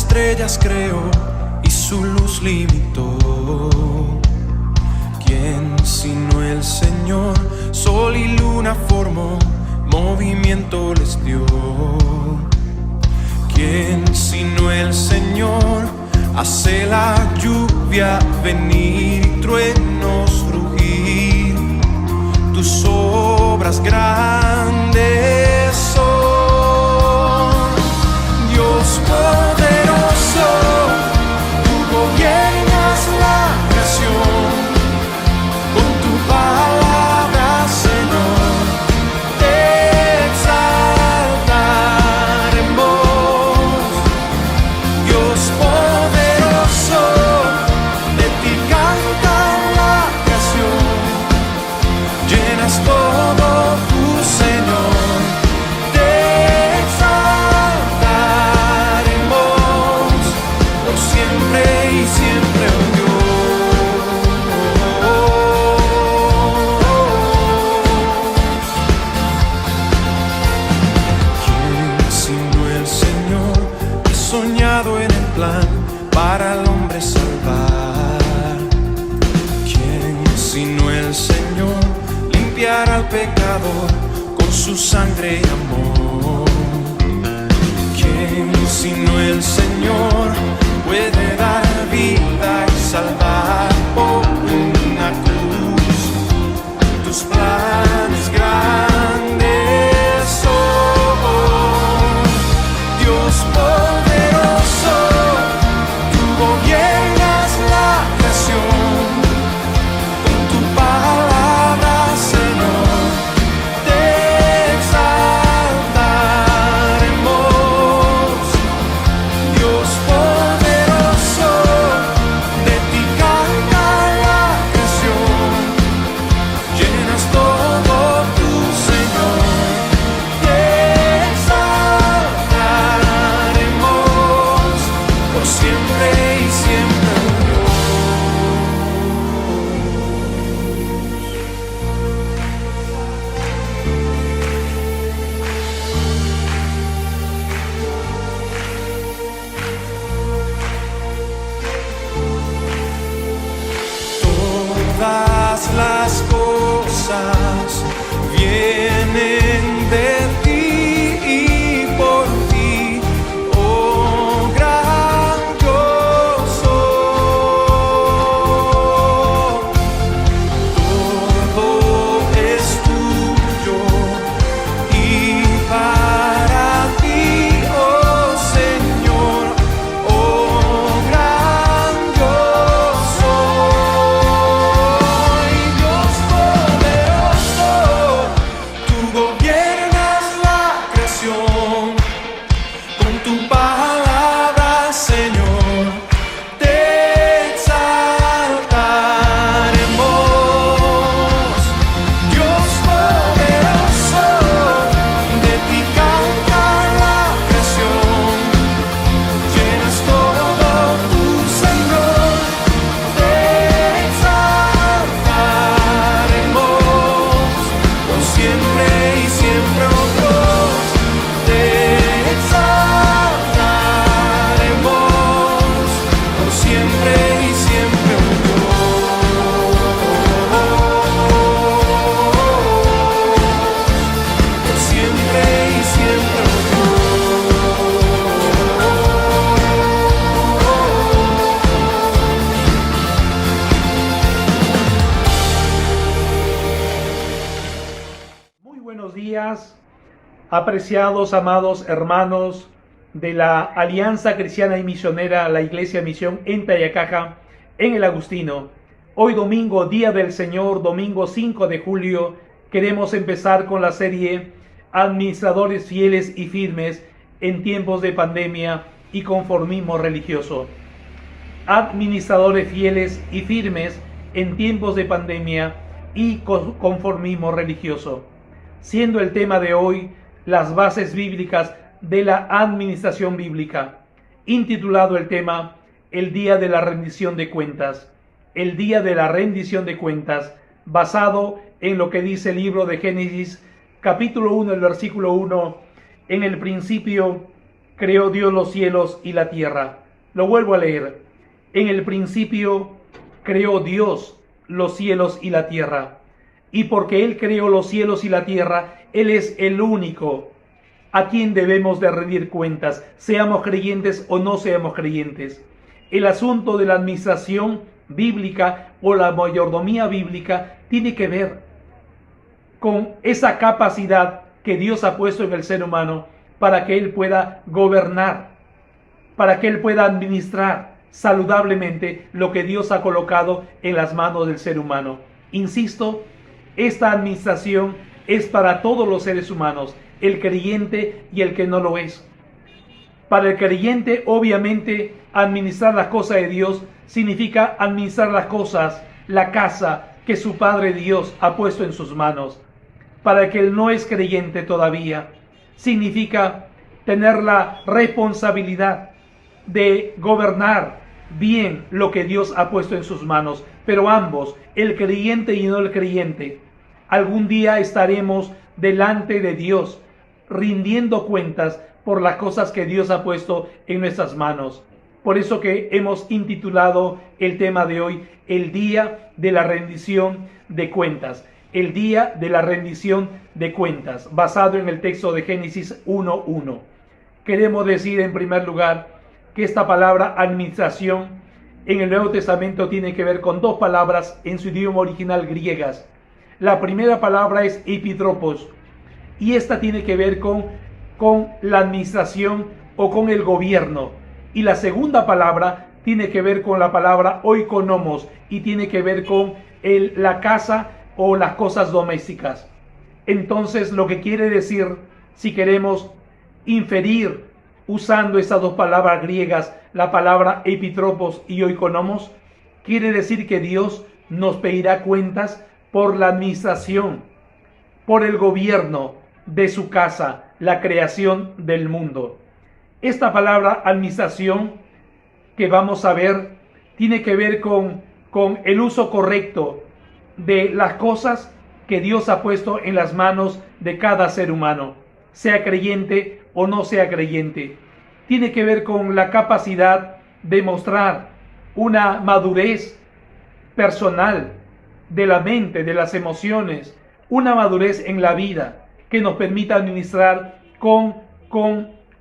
estrellas creó y su luz limitó. ¿Quién sino el Señor? Sol y luna formó, movimiento les dio. ¿Quién sino el Señor? Hace la lluvia venir y truenos rugir. Tus obras grandes son, Dios poderoso. Tú gobiernas la creación, con tu palabra, Señor, te exaltaremos. Dios poderoso, de ti canta la creación, llenas todo tu Señor, te exaltaremos por siempre y siempre, oh Dios. ¿Quién sino el Señor ha soñado en el plan para el hombre salvar? ¿Quién sino el Señor limpiar al pecador con su sangre y amor? ¿Quién sino el Señor puede dar vida y salvar por una cruz? Tus planes grandes son, Dios poderoso. Tú gobiernas la creación, con tu palabra, Señor, te exaltaremos. Dios poderoso, de ti canta la creación, llenas todo tu Señor, te exaltaremos por siempre y siempre, oh Todas las cosas vienen de ti y por ti, oh gran yo soy. Todo es tuyo y para ti, oh Señor, oh gran yo soy. Dios poderoso, tú gobiernas la creación, con tu palabra, Señor, te exaltaremos. Dios poderoso, de ti canta la creación, llenas todo tu Señor, te exaltaremos por siempre y siempre, oh Dios, te exaltaremos por siempre y siempre, oh Dios, por siempre y siempre, oh Muy buenos días, apreciados, amados hermanos de la Alianza Cristiana y Misionera, la Iglesia Misión en Tayacaja, en el Agustino. Hoy domingo, Día del Señor, domingo 5 de julio, queremos empezar con la serie Administradores fieles y firmes en tiempos de pandemia y conformismo religioso. Administradores fieles y firmes en tiempos de pandemia y conformismo religioso, siendo el tema de hoy las bases bíblicas de la administración bíblica, intitulado el tema El Día de la Rendición de Cuentas. El Día de la Rendición de Cuentas, basado en lo que dice el libro de Génesis, capítulo 1, el versículo 1, en el principio creó Dios los cielos y la tierra. Lo vuelvo a leer. En el principio creó Dios los cielos y la tierra. Y porque Él creó los cielos y la tierra, Él es el único a quien debemos de rendir cuentas, seamos creyentes o no seamos creyentes. El asunto de la administración bíblica o la mayordomía bíblica tiene que ver con esa capacidad que Dios ha puesto en el ser humano para que él pueda gobernar, para que él pueda administrar saludablemente lo que Dios ha colocado en las manos del ser humano. Insisto, esta administración es para todos los seres humanos, el creyente y el que no lo es. Para el creyente, obviamente, administrar las cosas de Dios significa administrar las cosas, la casa que su Padre Dios ha puesto en sus manos. Para el que no es creyente todavía, significa tener la responsabilidad de gobernar bien lo que Dios ha puesto en sus manos. Pero ambos, el creyente y no el creyente, algún día estaremos delante de Dios, rindiendo cuentas por las cosas que Dios ha puesto en nuestras manos. Por eso que hemos intitulado el tema de hoy, el día de la rendición de cuentas. El día de la rendición de cuentas, basado en el texto de Génesis 1:1. Queremos decir en primer lugar que esta palabra administración en el Nuevo Testamento tiene que ver con dos palabras en su idioma original griegas. La primera palabra es epitropos, y esta tiene que ver con la administración o con el gobierno. Y la segunda palabra tiene que ver con la palabra oikonomos, y tiene que ver con la casa o las cosas domésticas. Entonces, lo que quiere decir, si queremos inferir usando estas dos palabras griegas, la palabra epitropos y oikonomos, quiere decir que Dios nos pedirá cuentas por la administración, por el gobierno de su casa, la creación del mundo. Esta palabra administración que vamos a ver tiene que ver con el uso correcto de las cosas que Dios ha puesto en las manos de cada ser humano, sea creyente o no sea creyente. Tiene que ver con la capacidad de mostrar una madurez personal de la mente, de las emociones, una madurez en la vida que nos permita administrar con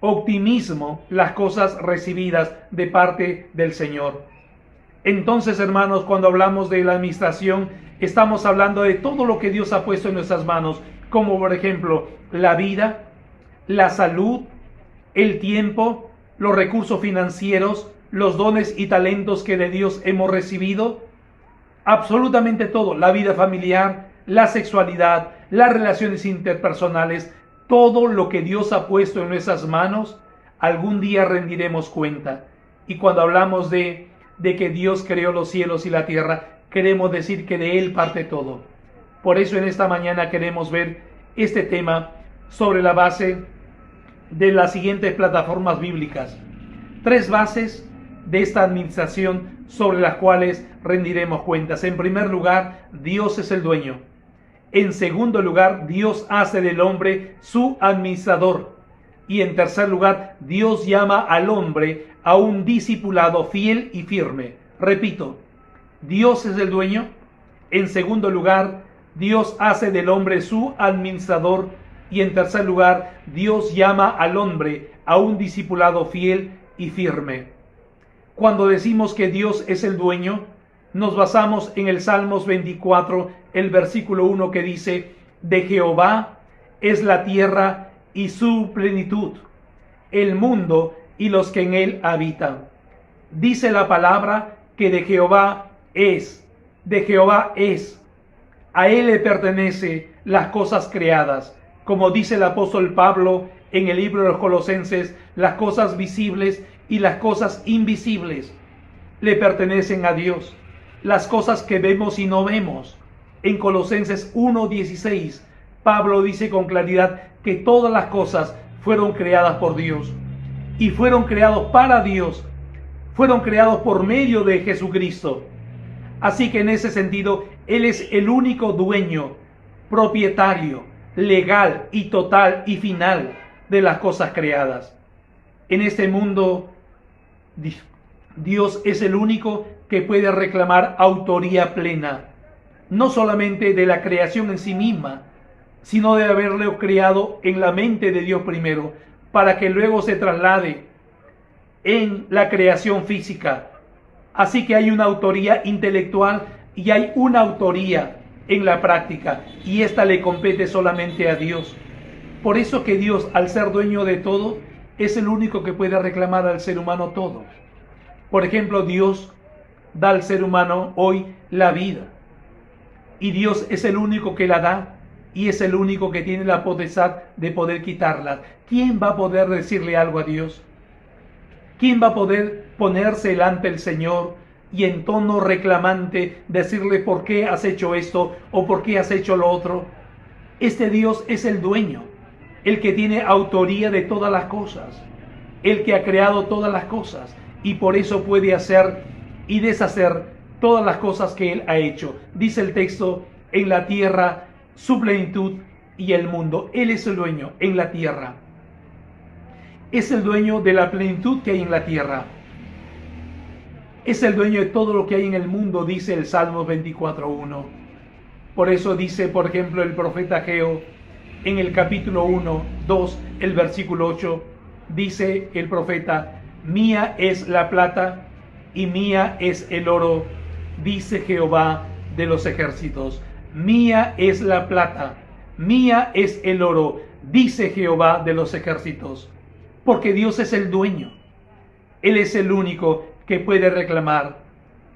optimismo las cosas recibidas de parte del Señor. Entonces, hermanos, cuando hablamos de la administración, estamos hablando de todo lo que Dios ha puesto en nuestras manos, como por ejemplo la vida, la salud, el tiempo, los recursos financieros, los dones y talentos que de Dios hemos recibido, absolutamente todo, la vida familiar, la sexualidad, las relaciones interpersonales, todo lo que Dios ha puesto en nuestras manos, algún día rendiremos cuenta. Y cuando hablamos de que Dios creó los cielos y la tierra, queremos decir que de Él parte todo. Por eso en esta mañana queremos ver este tema sobre la base de las siguientes plataformas bíblicas. 3 bases de esta administración sobre las cuales rendiremos cuentas. En primer lugar, Dios es el dueño. En segundo lugar, Dios hace del hombre su administrador. Y en tercer lugar, Dios llama al hombre a un discipulado fiel y firme. Repito, Dios es el dueño. En segundo lugar, Dios hace del hombre su administrador. Y en tercer lugar, Dios llama al hombre a un discipulado fiel y firme. Cuando decimos que Dios es el dueño, nos basamos en el Salmos 24, el versículo 1 que dice: de Jehová es la tierra y su plenitud, el mundo y los que en él habitan. Dice la palabra que de Jehová es, a él le pertenece las cosas creadas. Como dice el apóstol Pablo en el libro de los Colosenses, las cosas visibles y las cosas invisibles le pertenecen a Dios. Las cosas que vemos y no vemos. En Colosenses 1:16, Pablo dice con claridad que todas las cosas fueron creadas por Dios y fueron creados para Dios, fueron creados por medio de Jesucristo. Así que en ese sentido, Él es el único dueño, propietario, legal y total y final de las cosas creadas. En este mundo, Dios es el único que puede reclamar autoría plena, no solamente de la creación en sí misma, sino de haberlo creado en la mente de Dios primero, para que luego se traslade en la creación física. Así que hay una autoría intelectual y hay una autoría en la práctica, y esta le compete solamente a Dios. Por eso que Dios, al ser dueño de todo, es el único que puede reclamar al ser humano todo. Por ejemplo, Dios da al ser humano hoy la vida, y Dios es el único que la da, y es el único que tiene la potestad de poder quitarla. ¿Quién va a poder decirle algo a Dios? ¿Quién va a poder ponerse delante del Señor y en tono reclamante decirle por qué has hecho esto o por qué has hecho lo otro? Este Dios es el dueño, el que tiene autoría de todas las cosas, el que ha creado todas las cosas, y por eso puede hacer y deshacer todas las cosas que Él ha hecho. Dice el texto, en la tierra su plenitud y el mundo. Él es el dueño en la tierra. Es el dueño de la plenitud que hay en la tierra. Es el dueño de todo lo que hay en el mundo, dice el Salmo 24:1. Por eso dice, por ejemplo, el profeta Ageo, en el capítulo 1, 2, el versículo 8, dice el profeta: mía es la plata y mía es el oro, dice Jehová de los ejércitos. Mía es la plata, mía es el oro, dice Jehová de los ejércitos. Porque Dios es el dueño. Él es el único que puede reclamar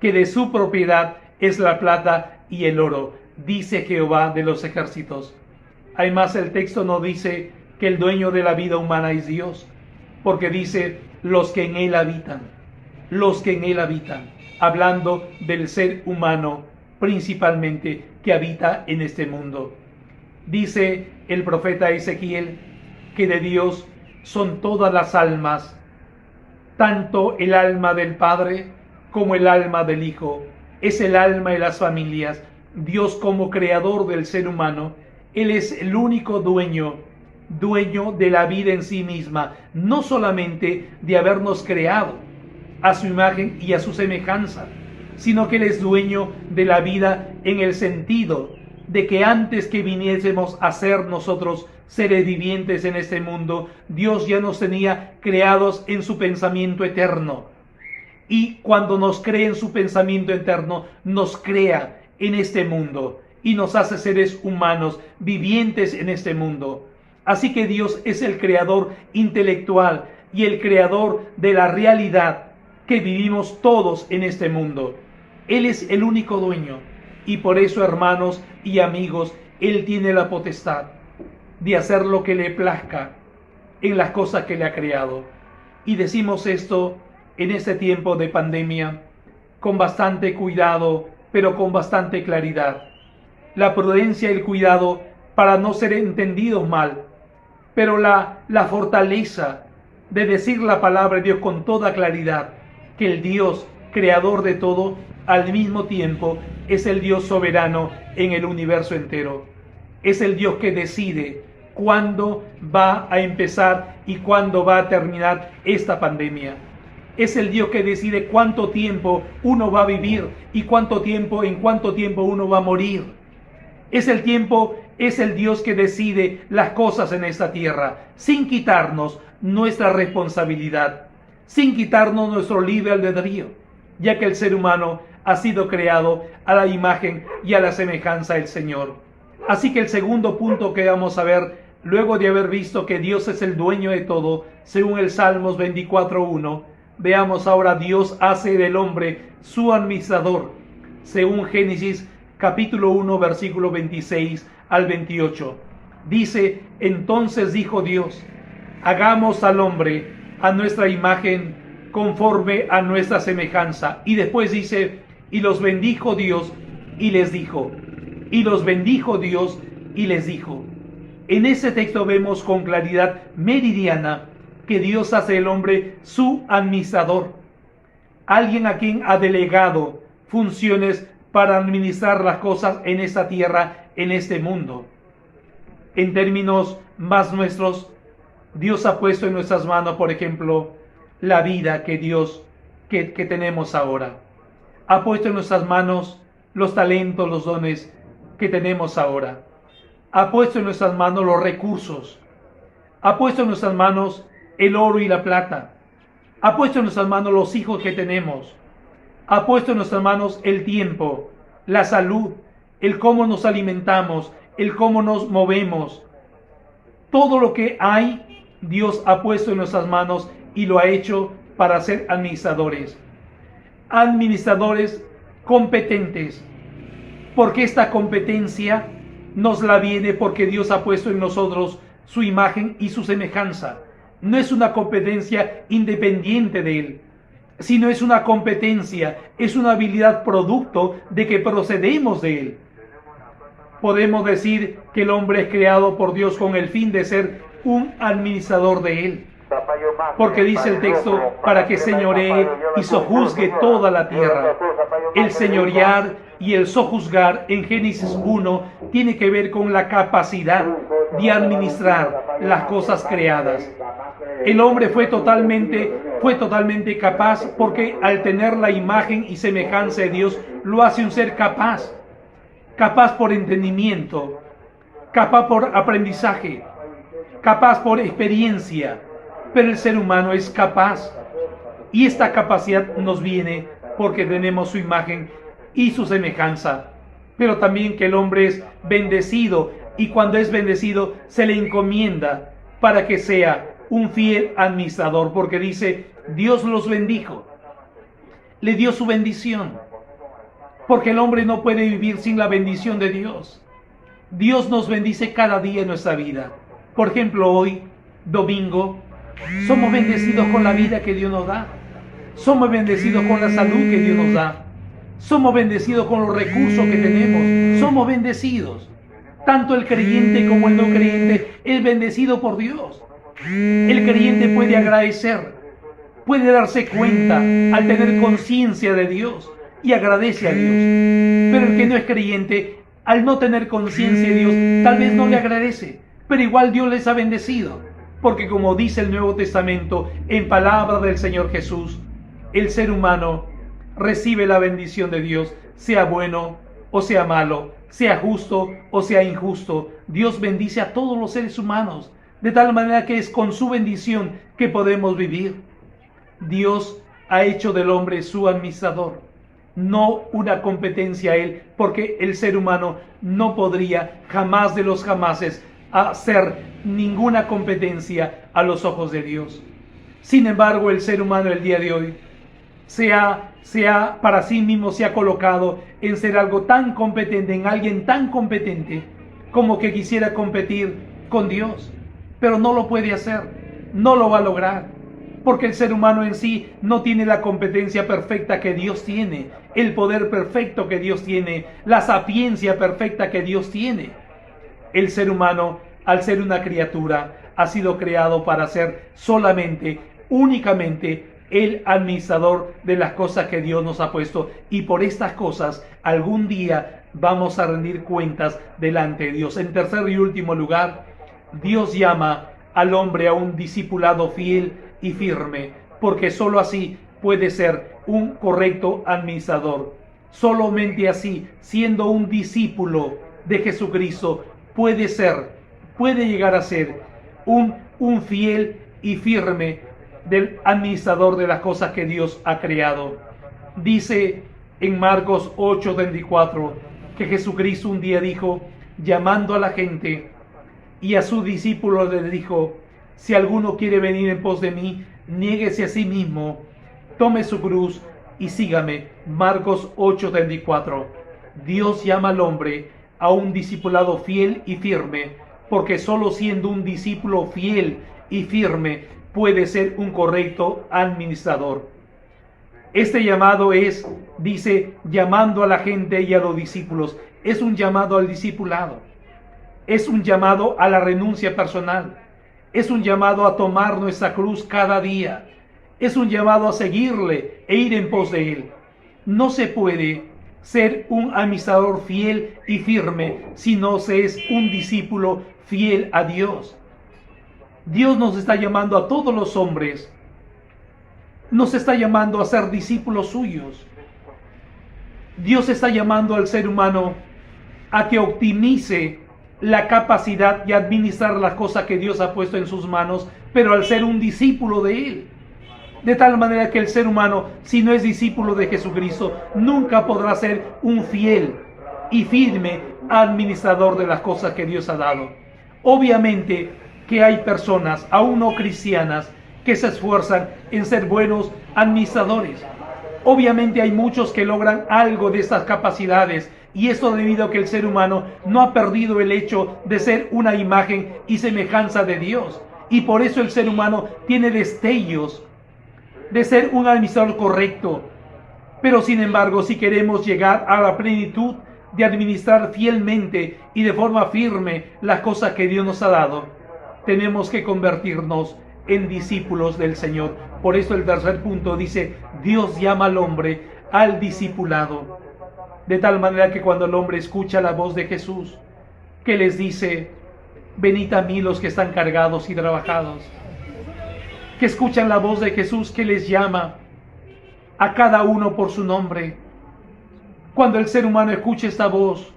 que de su propiedad es la plata y el oro, dice Jehová de los ejércitos. Además, el texto no dice que el dueño de la vida humana es Dios, porque dice los que en él habitan, los que en él habitan, hablando del ser humano principalmente que habita en este mundo. Dice el profeta Ezequiel que de Dios son todas las almas, tanto el alma del Padre como el alma del Hijo. Es el alma de las familias. Dios, como creador del ser humano, Él es el único dueño de la vida en sí misma, no solamente de habernos creado a su imagen y a su semejanza, sino que Él es dueño de la vida en el sentido de que antes que viniésemos a ser nosotros seres vivientes en este mundo, Dios ya nos tenía creados en su pensamiento eterno. Y cuando nos crea en su pensamiento eterno, nos crea en este mundo y nos hace seres humanos vivientes en este mundo. Así que Dios es el creador intelectual y el creador de la realidad que vivimos todos en este mundo. Él es el único dueño, y por eso, hermanos y amigos, Él tiene la potestad de hacer lo que le plazca en las cosas que le ha creado. Y decimos esto en este tiempo de pandemia con bastante cuidado, pero con bastante claridad. La prudencia y el cuidado para no ser entendidos mal, pero la fortaleza de decir la palabra de Dios con toda claridad, que el Dios creador de todo, al mismo tiempo es el Dios soberano en el universo entero. Es el Dios que decide cuándo va a empezar y cuándo va a terminar esta pandemia. Es el Dios que decide cuánto tiempo uno va a vivir y en cuánto tiempo uno va a morir. Es el Dios que decide las cosas en esta tierra, sin quitarnos nuestra responsabilidad, sin quitarnos nuestro libre albedrío, ya que el ser humano ha sido creado a la imagen y a la semejanza del Señor. Así que el segundo punto que vamos a ver, luego de haber visto que Dios es el dueño de todo, según el Salmos 24:1, veamos ahora: Dios hace del hombre su administrador, según Génesis capítulo 1, versículo 26 al 28. Dice: entonces dijo Dios, hagamos al hombre a nuestra imagen, conforme a nuestra semejanza. Y después dice: y los bendijo Dios y les dijo. Y los bendijo Dios y les dijo. En ese texto vemos con claridad meridiana que Dios hace del hombre su administrador, alguien a quien ha delegado funciones para administrar las cosas en esta tierra, en este mundo. En términos más nuestros, Dios ha puesto en nuestras manos, por ejemplo, la vida que tenemos ahora. Ha puesto en nuestras manos los talentos, los dones que tenemos ahora. Ha puesto en nuestras manos los recursos. Ha puesto en nuestras manos el oro y la plata. Ha puesto en nuestras manos los hijos que tenemos. Ha puesto en nuestras manos el tiempo, la salud, el cómo nos alimentamos, el cómo nos movemos. Todo lo que hay, Dios ha puesto en nuestras manos y lo ha hecho para ser administradores. Administradores competentes. Porque esta competencia nos la viene porque Dios ha puesto en nosotros su imagen y su semejanza. No es una competencia independiente de Él, sino es una competencia, es una habilidad producto de que procedemos de Él. Podemos decir que el hombre es creado por Dios con el fin de ser un administrador de Él. Porque dice el texto, para que señoree y sojuzgue toda la tierra. El señorear y el sojuzgar en Génesis 1 tiene que ver con la capacidad de administrar las cosas creadas. El hombre fue totalmente capaz porque al tener la imagen y semejanza de Dios lo hace un ser capaz. Capaz por entendimiento, capaz por aprendizaje, capaz por experiencia. Pero el ser humano es capaz y esta capacidad nos viene porque tenemos su imagen y su semejanza. Pero también que el hombre es bendecido y cuando es bendecido se le encomienda para que sea un fiel administrador, porque dice, Dios los bendijo, le dio su bendición, porque el hombre no puede vivir sin la bendición de Dios. Dios nos bendice cada día en nuestra vida. Por ejemplo, hoy, domingo, somos bendecidos con la vida que Dios nos da. Somos bendecidos con la salud que Dios nos da. Somos bendecidos con los recursos que tenemos. Somos bendecidos. Tanto el creyente como el no creyente es bendecido por Dios. El creyente puede agradecer, puede darse cuenta al tener conciencia de Dios y agradece a Dios. Pero el que no es creyente, al no tener conciencia de Dios, tal vez no le agradece, pero igual Dios les ha bendecido. Porque como dice el Nuevo Testamento, en palabra del Señor Jesús, el ser humano recibe la bendición de Dios, sea bueno o sea malo, sea justo o sea injusto. Dios bendice a todos los seres humanos, de tal manera que es con su bendición que podemos vivir. Dios ha hecho del hombre su administrador, no una competencia a él, porque el ser humano no podría jamás de los jamases hacer ninguna competencia a los ojos de Dios. Sin embargo, el ser humano el día de hoy para sí mismo se ha colocado en ser algo tan competente, en alguien tan competente como que quisiera competir con Dios, pero no lo puede hacer, no lo va a lograr, porque el ser humano en sí no tiene la competencia perfecta que Dios tiene, el poder perfecto que Dios tiene, la sapiencia perfecta que Dios tiene. El ser humano, al ser una criatura, ha sido creado para ser solamente, únicamente, el administrador de las cosas que Dios nos ha puesto. Y por estas cosas, algún día vamos a rendir cuentas delante de Dios. En tercer y último lugar, Dios llama al hombre a un discipulado fiel y firme, porque sólo así puede ser un correcto administrador. Solamente así, siendo un discípulo de Jesucristo, puede llegar a ser un fiel y firme del administrador de las cosas que Dios ha creado. Dice en Marcos 8:34 que Jesucristo un día dijo, llamando a la gente y a sus discípulos les dijo, si alguno quiere venir en pos de mí, niéguese a sí mismo, tome su cruz y sígame. Marcos 8:34. Dios llama al hombre a un discipulado fiel y firme, porque solo siendo un discípulo fiel y firme puede ser un correcto administrador. Este llamado dice, llamando a la gente y a los discípulos, es un llamado al discipulado, es un llamado a la renuncia personal, es un llamado a tomar nuestra cruz cada día, es un llamado a seguirle e ir en pos de él. No se puede ser un administrador fiel y firme si no se es un discípulo fiel a Dios. Dios nos está llamando a todos los hombres, nos está llamando a ser discípulos suyos. Dios está llamando al ser humano a que optimice la capacidad de administrar las cosas que Dios ha puesto en sus manos, pero al ser un discípulo de Él. De tal manera que el ser humano, si no es discípulo de Jesucristo, nunca podrá ser un fiel y firme administrador de las cosas que Dios ha dado. Obviamente que hay personas, aún no cristianas, que se esfuerzan en ser buenos administradores. Obviamente hay muchos que logran algo de estas capacidades, y esto debido a que el ser humano no ha perdido el hecho de ser una imagen y semejanza de Dios. Y por eso el ser humano tiene destellos de ser un administrador correcto. Pero sin embargo, si queremos llegar a la plenitud de administrar fielmente y de forma firme las cosas que Dios nos ha dado, tenemos que convertirnos en discípulos del Señor. Por eso el tercer punto dice: Dios llama al hombre al discipulado. De tal manera que cuando el hombre escucha la voz de Jesús, que les dice: venid a mí los que están cargados y trabajados, que escuchan la voz de Jesús que les llama a cada uno por su nombre. Cuando el ser humano escucha esta voz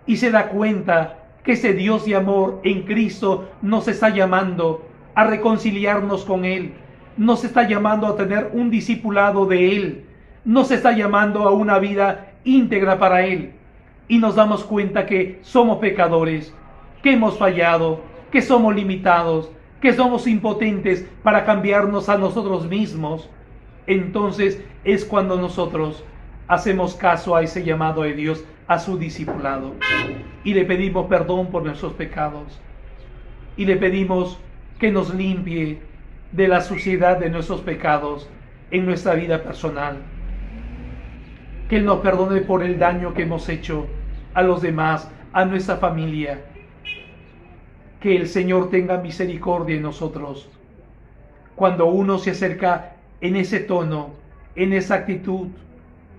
y se da cuenta que ese Dios de amor en Cristo nos está llamando a reconciliarnos con Él, nos está llamando a tener un discipulado de Él, nos está llamando a una vida íntegra para Él, y nos damos cuenta que somos pecadores, que hemos fallado, que somos limitados, que somos impotentes para cambiarnos a nosotros mismos, entonces es cuando nosotros hacemos caso a ese llamado de Dios, a su discipulado, y le pedimos perdón por nuestros pecados, y le pedimos que nos limpie de la suciedad de nuestros pecados en nuestra vida personal, que Él nos perdone por el daño que hemos hecho a los demás, a nuestra familia. Que el Señor tenga misericordia en nosotros. Cuando uno se acerca en ese tono, en esa actitud,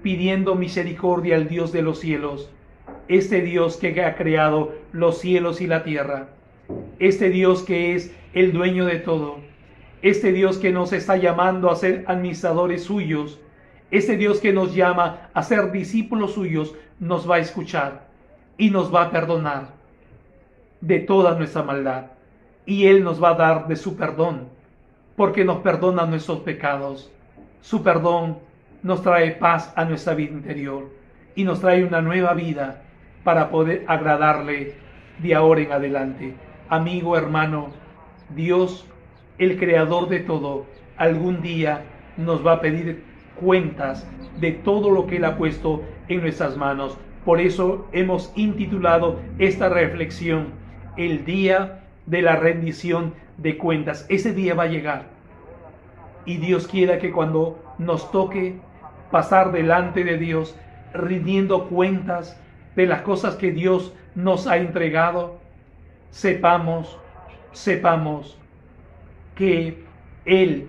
pidiendo misericordia al Dios de los cielos, este Dios que ha creado los cielos y la tierra, este Dios que es el dueño de todo, este Dios que nos está llamando a ser administradores suyos, este Dios que nos llama a ser discípulos suyos, nos va a escuchar y nos va a perdonar de toda nuestra maldad, y Él nos va a dar de su perdón, porque nos perdona nuestros pecados. Su perdón nos trae paz a nuestra vida interior y nos trae una nueva vida para poder agradarle de ahora en adelante. Amigo, hermano, Dios, el creador de todo, algún día nos va a pedir cuentas de todo lo que Él ha puesto en nuestras manos. Por eso hemos intitulado esta reflexión: el día de la rendición de cuentas. Ese día va a llegar, y Dios quiera que cuando nos toque pasar delante de Dios rindiendo cuentas de las cosas que Dios nos ha entregado, sepamos que Él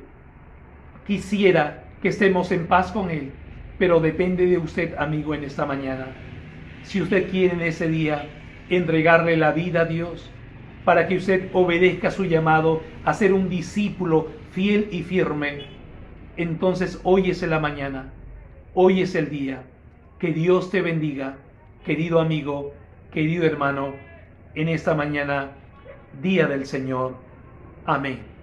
quisiera que estemos en paz con Él, pero depende de usted, amigo, en esta mañana. Si usted quiere en ese día entregarle la vida a Dios, para que usted obedezca su llamado a ser un discípulo fiel y firme, entonces hoy es la mañana, hoy es el día. Que Dios te bendiga, querido amigo, querido hermano, en esta mañana, día del Señor. Amén.